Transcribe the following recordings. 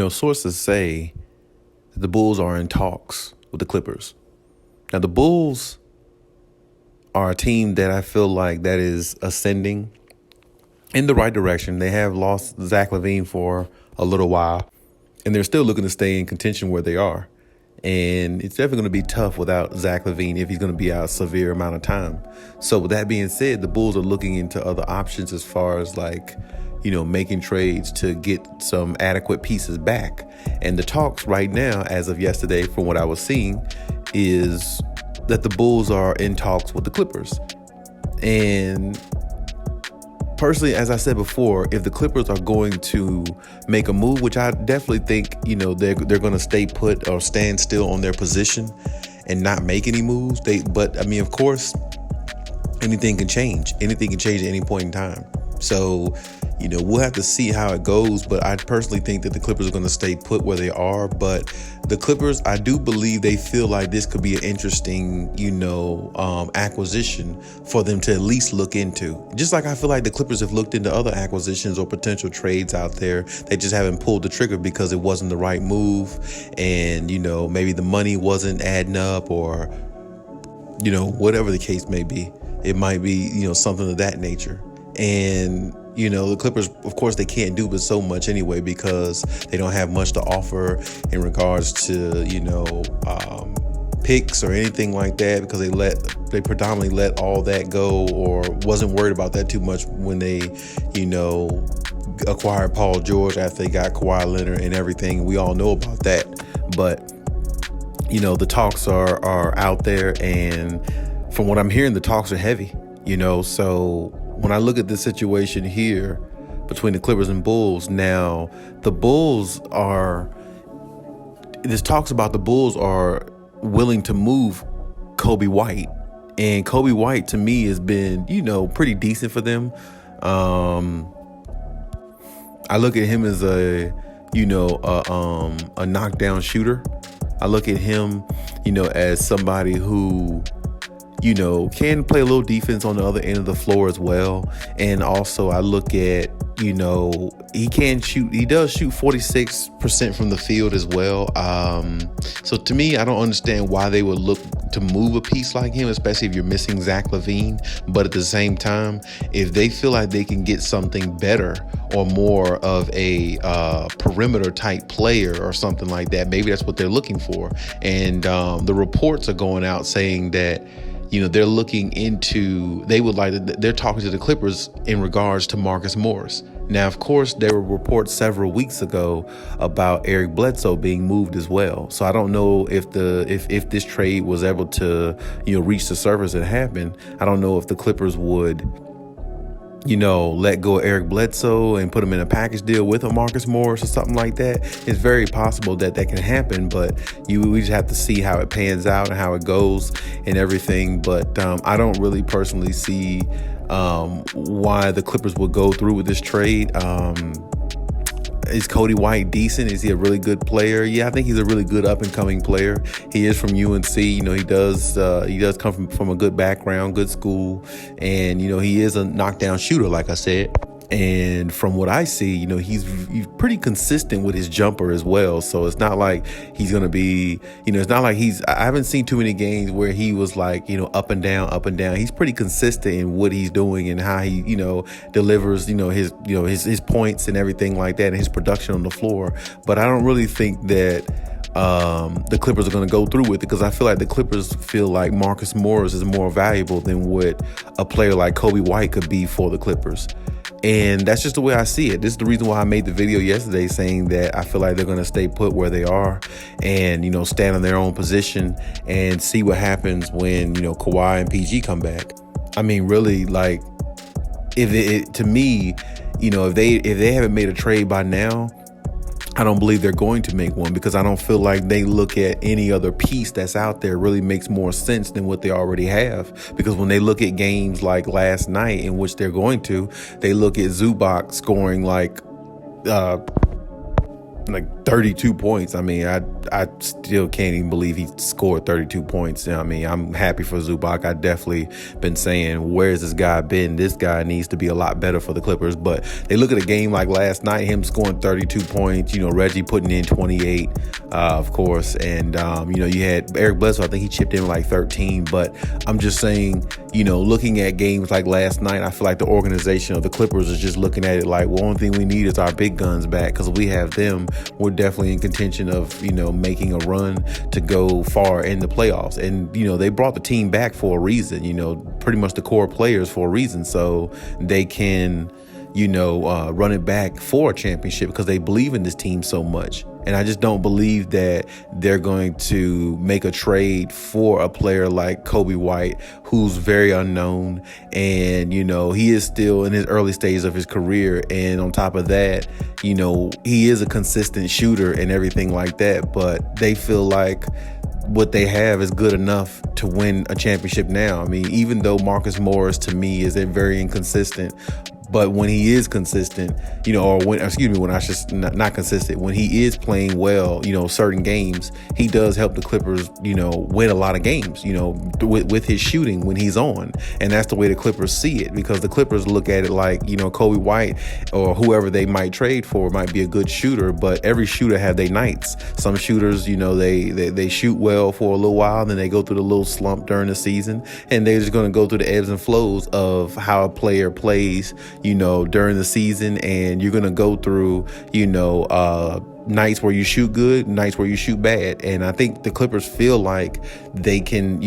Sources say that the Bulls are in talks with the Clippers. Now, the Bulls are a team that I feel like that is ascending in the right direction. They have lost Zach LaVine for a little while, and they're still looking to stay in contention where they are. And it's definitely going to be tough without Zach LaVine if he's going to be out a severe amount of time. So with that being said, the Bulls are looking into other options as far as making trades to get some adequate pieces back. And the talks right now, as of yesterday, from what I was seeing, is that the Bulls are in talks with the Clippers. And personally, as I said before, if the Clippers are going to make a move, which I definitely think, they're going to stay put or stand still on their position and not make any moves. Of course, anything can change. Anything can change at any point in time. So, we'll have to see how it goes. But I personally think that the Clippers are going to stay put where they are. But the Clippers, I do believe they feel like this could be an interesting, acquisition for them to at least look into. Just like I feel like the Clippers have looked into other acquisitions or potential trades out there. They just haven't pulled the trigger because it wasn't the right move. And, maybe the money wasn't adding up or, whatever the case may be. It might be, something of that nature. And, the Clippers, of course, they can't do but so much anyway because they don't have much to offer in regards to, picks or anything like that because they predominantly let all that go or wasn't worried about that too much when they, acquired Paul George after they got Kawhi Leonard and everything. We all know about that. But, the talks are out there, and from what I'm hearing, the talks are heavy, so when I look at the situation here between the Clippers and Bulls, now the Bulls this talks about the Bulls are willing to move Kobe White. And Kobe White, to me, has been, pretty decent for them. I look at him as a knockdown shooter. I look at him, as somebody who, can play a little defense on the other end of the floor as well. And also I look at, he can shoot. He does shoot 46% from the field as well. So to me, I don't understand why they would look to move a piece like him, especially if you're missing Zach LaVine. But at the same time, if they feel like they can get something better or more of a perimeter type player or something like that, maybe that's what they're looking for. And the reports are going out saying that, they're looking into, they're talking to the Clippers in regards to Marcus Morris. Now, of course, there were reports several weeks ago about Eric Bledsoe being moved as well. So I don't know if this trade was able to, reach the surface and happen. I don't know if the Clippers would, let go of Eric Bledsoe and put him in a package deal with a Marcus Morris or something like that. It's very possible that can happen, but we just have to see how it pans out and how it goes and everything. But I don't really personally see why the Clippers would go through with this trade. Is Cody White decent? Is he a really good player? Yeah, I think he's a really good up-and-coming player. He is from UNC. He does come from a good background, good school, and he is a knockdown shooter, like I said. And from what I see, he's pretty consistent with his jumper as well. So it's not like he's going to be, it's not like I haven't seen too many games where he was like, up and down, up and down. He's pretty consistent in what he's doing and how he, delivers, his points and everything like that and his production on the floor. But I don't really think that the Clippers are going to go through with it because I feel like the Clippers feel like Marcus Morris is more valuable than what a player like Kobe White could be for the Clippers. And that's just the way I see it. This is the reason why I made the video yesterday saying that I feel like they're going to stay put where they are and, stand on their own position and see what happens when, Kawhi and PG come back. I mean, really, like, to me, if they haven't made a trade by now, I don't believe they're going to make one because I don't feel like they look at any other piece that's out there really makes more sense than what they already have. Because when they look at games like last night in which they're going to, they look at Zubac scoring like 32 points. I mean, I still can't even believe he scored 32 points. I mean, I'm happy for Zubac. I definitely been saying, where's this guy been? This guy needs to be a lot better for the Clippers. But they look at a game like last night, him scoring 32 points, Reggie putting in 28, of course. And, you had Eric Bledsoe, I think he chipped in like 13. But I'm just saying, looking at games like last night, I feel like the organization of the Clippers is just looking at it like, well, only thing we need is our big guns back, because we have them. We're definitely in contention of, making a run to go far in the playoffs. And, they brought the team back for a reason, pretty much the core players for a reason. So they can, run it back for a championship because they believe in this team so much. And I just don't believe that they're going to make a trade for a player like Kobe White, who's very unknown. And, he is still in his early stages of his career. And on top of that, he is a consistent shooter and everything like that. But they feel like what they have is good enough to win a championship now. I mean, even though Marcus Morris, to me, is very inconsistent, but when he is consistent, not consistent, when he is playing well, certain games, he does help the Clippers, win a lot of games, with his shooting when he's on. And that's the way the Clippers see it, because the Clippers look at it like, Kobe White or whoever they might trade for might be a good shooter, but every shooter have their nights. Some shooters, they shoot well for a little while, and then they go through the little slump during the season, and they're just going to go through the ebbs and flows of how a player plays, during the season. And you're going to go through, nights where you shoot good, nights where you shoot bad. And I think the Clippers feel like they can,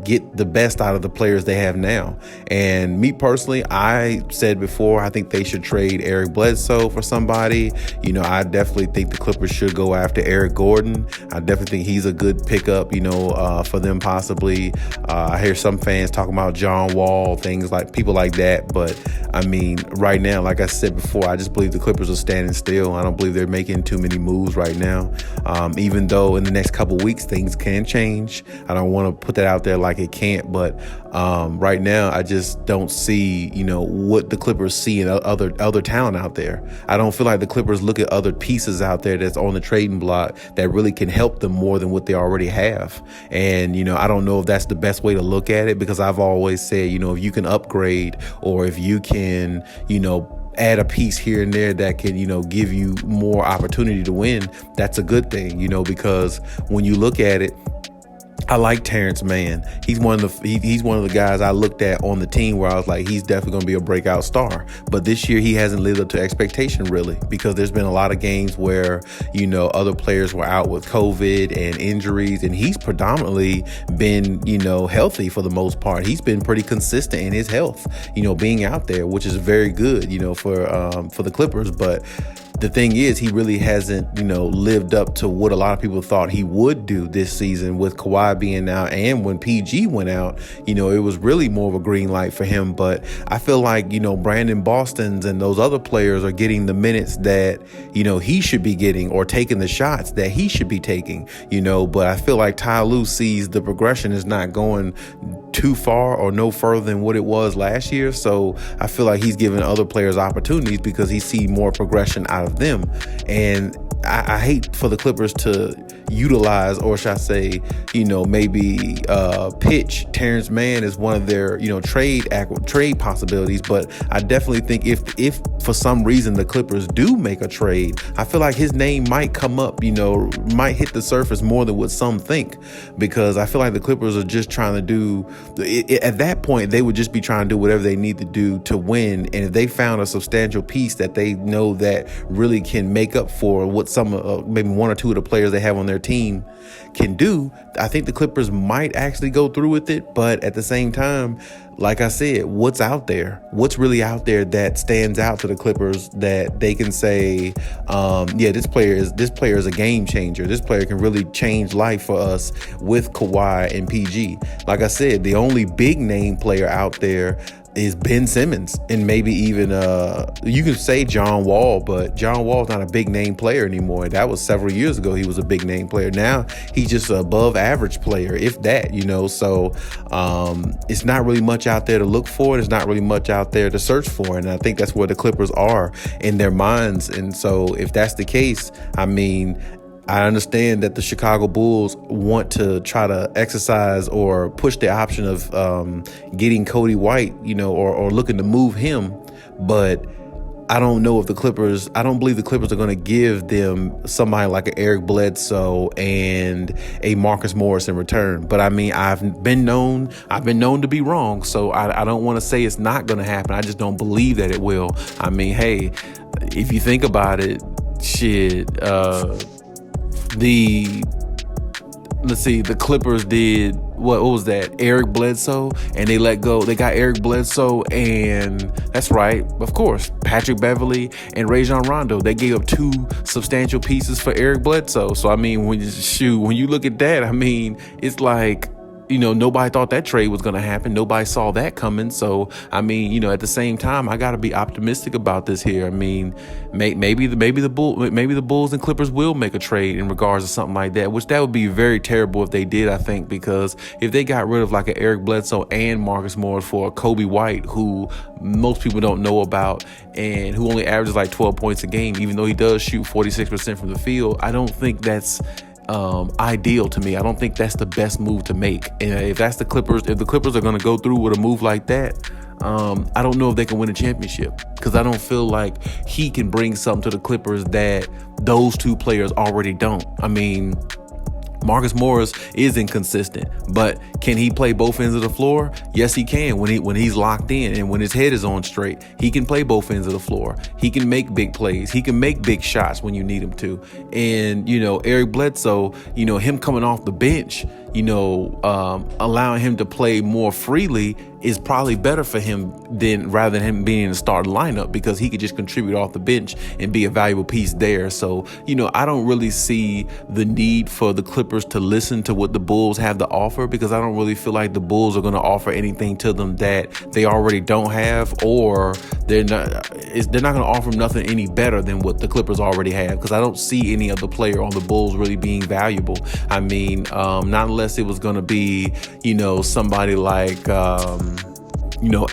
get the best out of the players they have now. And me personally, I said before, I think they should trade Eric Bledsoe for somebody. I definitely think the Clippers should go after Eric Gordon. I definitely think he's a good pickup, for them possibly. I hear some fans talking about John Wall, things like people like that. But I mean, right now, like I said before, I just believe the Clippers are standing still. I don't believe they're making too many moves right now, even though in the next couple weeks things can change. I don't want to put that out there like it can't, but right now I just don't see what the Clippers see in other talent out there. I don't feel like the Clippers look at other pieces out there that's on the trading block that really can help them more than what they already have. And I don't know if that's the best way to look at it, because I've always said, if you can upgrade, or if you can add a piece here and there that can, give you more opportunity to win, that's a good thing, because when you look at it, I like Terrence Mann. He's one of the guys I looked at on the team where I was like, he's definitely going to be a breakout star. But this year he hasn't lived up to expectation, really, because there's been a lot of games where, other players were out with COVID and injuries, and he's predominantly been, healthy for the most part. He's been pretty consistent in his health, being out there, which is very good, for the Clippers. But the thing is, he really hasn't, lived up to what a lot of people thought he would do this season with Kawhi being out. And when PG went out, it was really more of a green light for him. But I feel like, Brandon Boston's and those other players are getting the minutes that, he should be getting, or taking the shots that he should be taking, But I feel like Ty Lue sees the progression is not going too far or no further than what it was last year. So I feel like he's giving other players opportunities because he sees more progression out of them. And I hate for the Clippers to utilize, or should I say, maybe pitch Terrence Mann as one of their, trade possibilities. But I definitely think if for some reason the Clippers do make a trade, I feel like his name might come up, might hit the surface more than what some think, because I feel like the Clippers are just trying to do, at that point, they would just be trying to do whatever they need to do to win. And if they found a substantial piece that they know that really can make up for what some, maybe one or two of the players they have on their team can do, I think the Clippers might actually go through with it. But at the same time, like I said, what's out there? What's really out there that stands out to the Clippers that they can say, this player is a game changer. This player can really change life for us with Kawhi and PG. Like I said, the only big name player out there is Ben Simmons, and maybe even you can say John Wall, but John Wall's not a big name player anymore. That was several years ago. He was a big name player. Now he's just an above average player, if that, So it's not really much out there to look for. There's not really much out there to search for, and I think that's where the Clippers are in their minds. And so if that's the case, I mean, I understand that the Chicago Bulls want to try to exercise or push the option of getting Cody White, or looking to move him. But I don't know if I don't believe the Clippers are going to give them somebody like an Eric Bledsoe and a Marcus Morris in return. But I mean, I've been known to be wrong. So I don't want to say it's not going to happen. I just don't believe that it will. I mean, hey, if you think about it, shit, the Clippers did what was that? Eric Bledsoe, and they got Eric Bledsoe, and that's right, of course, Patrick Beverley and Rajon Rondo. They gave up 2 substantial pieces for Eric Bledsoe. So I mean, when you look at that, I mean, it's like, nobody thought that trade was going to happen. Nobody saw that coming. So, I mean, at the same time, I got to be optimistic about this here. I mean, maybe the Bulls and Clippers will make a trade in regards to something like that, which that would be very terrible if they did, I think, because if they got rid of like an Eric Bledsoe and Marcus Morris for a Kobe White, who most people don't know about and who only averages like 12 points a game, even though he does shoot 46% from the field, I don't think that's ideal to me. I don't think that's the best move to make. And if the Clippers are going to go through with a move like that, I don't know if they can win a championship, because I don't feel like he can bring something to the Clippers that those 2 players already don't. I mean, Marcus Morris is inconsistent, but can he play both ends of the floor? Yes, he can. When he's locked in and when his head is on straight, he can play both ends of the floor. He can make big plays. He can make big shots when you need him to. And, Eric Bledsoe, him coming off the bench, allowing him to play more freely is probably better for him rather than him being in the starting lineup, because he could just contribute off the bench and be a valuable piece there. So, I don't really see the need for the Clippers to listen to what the Bulls have to offer, because I don't really feel like the Bulls are going to offer anything to them that they already don't have, or they're not going to offer them nothing any better than what the Clippers already have, because I don't see any other player on the Bulls really being valuable. I mean, not unless it was going to be, somebody like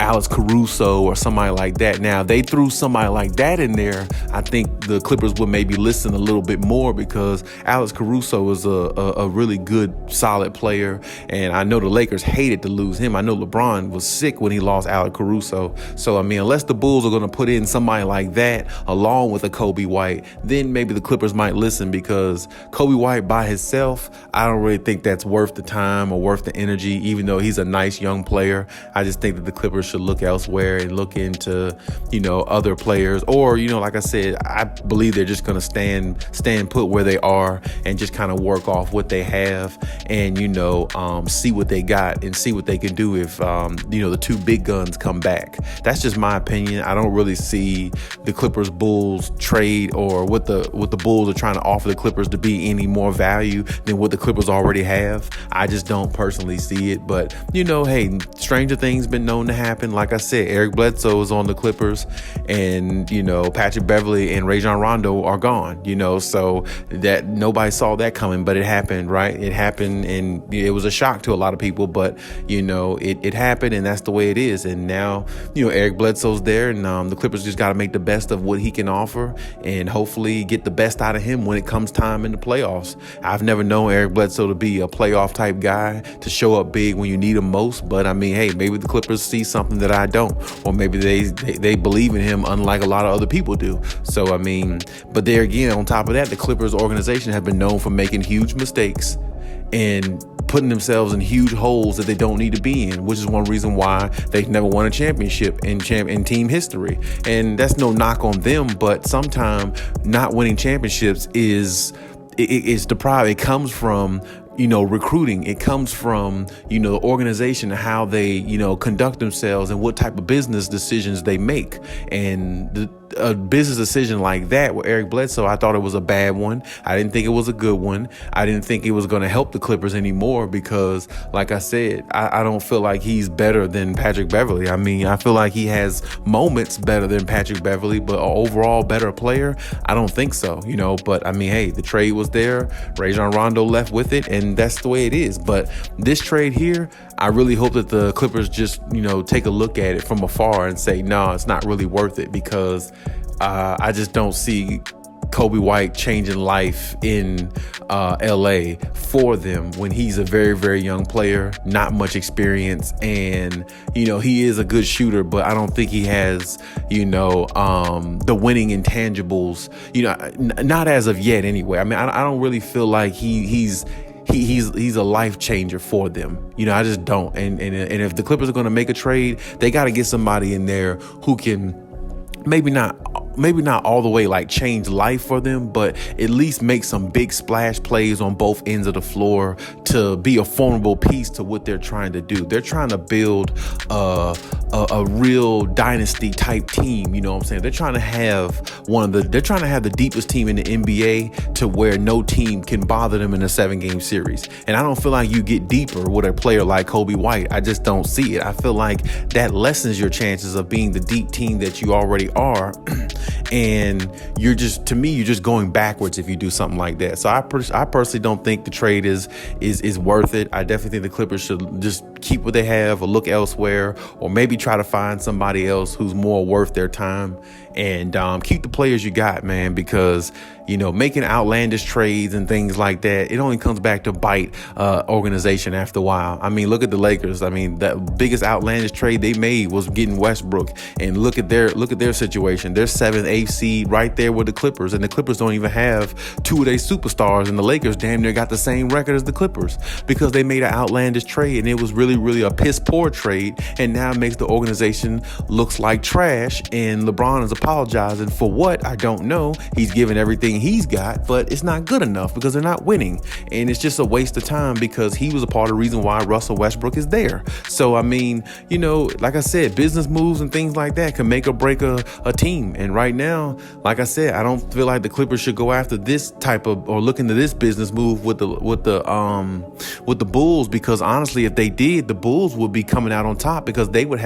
Alex Caruso or somebody like that. Now, they threw somebody like that in there, I think the Clippers would maybe listen a little bit more, because Alex Caruso is a really good, solid player, and I know the Lakers hated to lose him. I know LeBron was sick when he lost Alex Caruso. So, I mean, unless the Bulls are going to put in somebody like that along with a Kobe White, then maybe the Clippers might listen, because Kobe White by himself, I don't really think that's worth the time or worth the energy, even though he's a nice young player. I just think that the Clippers should look elsewhere and look into, other players, or, like I said, I believe they're just going to stand put where they are and just kind of work off what they have and, see what they got and see what they can do if, the 2 big guns come back. That's just my opinion. I don't really see the Clippers Bulls trade or what the Bulls are trying to offer the Clippers to be any more value than what the Clippers already have. I just don't personally see it. But, hey, stranger things been known to happen. Like I said, Eric Bledsoe is on the Clippers, and Patrick Beverley and Rajon Rondo are gone. So that nobody saw that coming, but it happened, right? It happened, and it was a shock to a lot of people, but it happened, and that's the way it is. And now Eric Bledsoe's there, and the Clippers just got to make the best of what he can offer, and hopefully get the best out of him when it comes time in the playoffs. I've never known Eric Bledsoe to be a playoff type guy, to show up big when you need him most, but I mean, hey, maybe the Clippers see something that I don't, or maybe they believe in him unlike a lot of other people do. So, I mean, but there again, on top of that, the Clippers organization have been known for making huge mistakes and putting themselves in huge holes that they don't need to be in, which is one reason why they've never won a championship in team history. And that's no knock on them, but sometimes not winning championships is deprived. It comes from recruiting. It comes from, the organization and how they, conduct themselves and what type of business decisions they make. And a business decision like that with Eric Bledsoe, I thought it was a bad one. I didn't think it was a good one. I didn't think it was going to help the Clippers anymore because, like I said, I don't feel like he's better than Patrick Beverley. I mean, I feel like he has moments better than Patrick Beverley, but an overall better player, I don't think so, But, I mean, hey, the trade was there. Rajon Rondo left with it, and that's the way it is. But this trade here, I really hope that the Clippers just, take a look at it from afar and say, no, it's not really worth it because I just don't see Kobe White changing life in LA for them when he's a very, very young player, not much experience. And, he is a good shooter, but I don't think he has, the winning intangibles, not as of yet anyway. I mean, I don't really feel like he's a life changer for them. I just don't. And if the Clippers are going to make a trade, they got to get somebody in there who can maybe not all the way like change life for them, but at least make some big splash plays on both ends of the floor to be a formidable piece to what they're trying to do. They're trying to build a real dynasty type team. You know what I'm saying? They're trying to have the deepest team in the NBA to where no team can bother them in a 7-game series. And I don't feel like you get deeper with a player like Kobe White. I just don't see it. I feel like that lessens your chances of being the deep team that you already are. And you're just going backwards if you do something like that. So I personally don't think the trade is worth it. I definitely think the Clippers should just keep what they have or look elsewhere, or maybe try to find somebody else who's more worth their time, and keep the players you got, man, because making outlandish trades and things like that, it only comes back to bite organization after a while. I mean, look at the Lakers. I mean, the biggest outlandish trade they made was getting Westbrook, and look at their situation. They're 7th, 8th seed right there with the Clippers, and the Clippers don't even have two of their superstars, and the Lakers damn near got the same record as the Clippers because they made an outlandish trade, and it was really, really a piss poor trade, and now it makes the organization looks like trash, and LeBron is apologizing for what? I don't know. He's giving everything he's got, but it's not good enough because they're not winning, and it's just a waste of time because he was a part of the reason why Russell Westbrook is there. So I mean, like I said, business moves and things like that can make or break a team, and right now, like I said, I don't feel like the Clippers should go after this type of or look into this business move with the Bulls, because honestly, if they did, the Bulls would be coming out on top because they would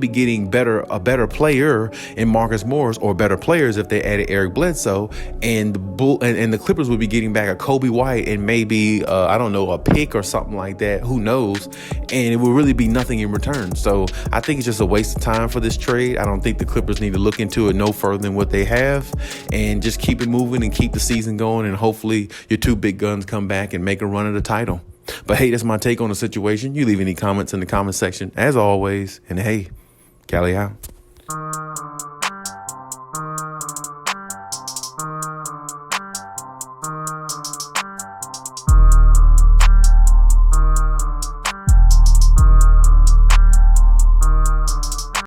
be getting a better player in Marcus Morris, or better players if they added Eric Bledsoe, and the Clippers would be getting back a Kobe White and maybe I don't know, a pick or something like that. Who knows? And it will really be nothing in return. So I think it's just a waste of time for this trade. I don't think the Clippers need to look into it no further than what they have, and just keep it moving and keep the season going, and hopefully your two big guns come back and make a run at the title. But hey, that's my take on the situation. You leave any comments in the comment section as always, and hey, Cali out.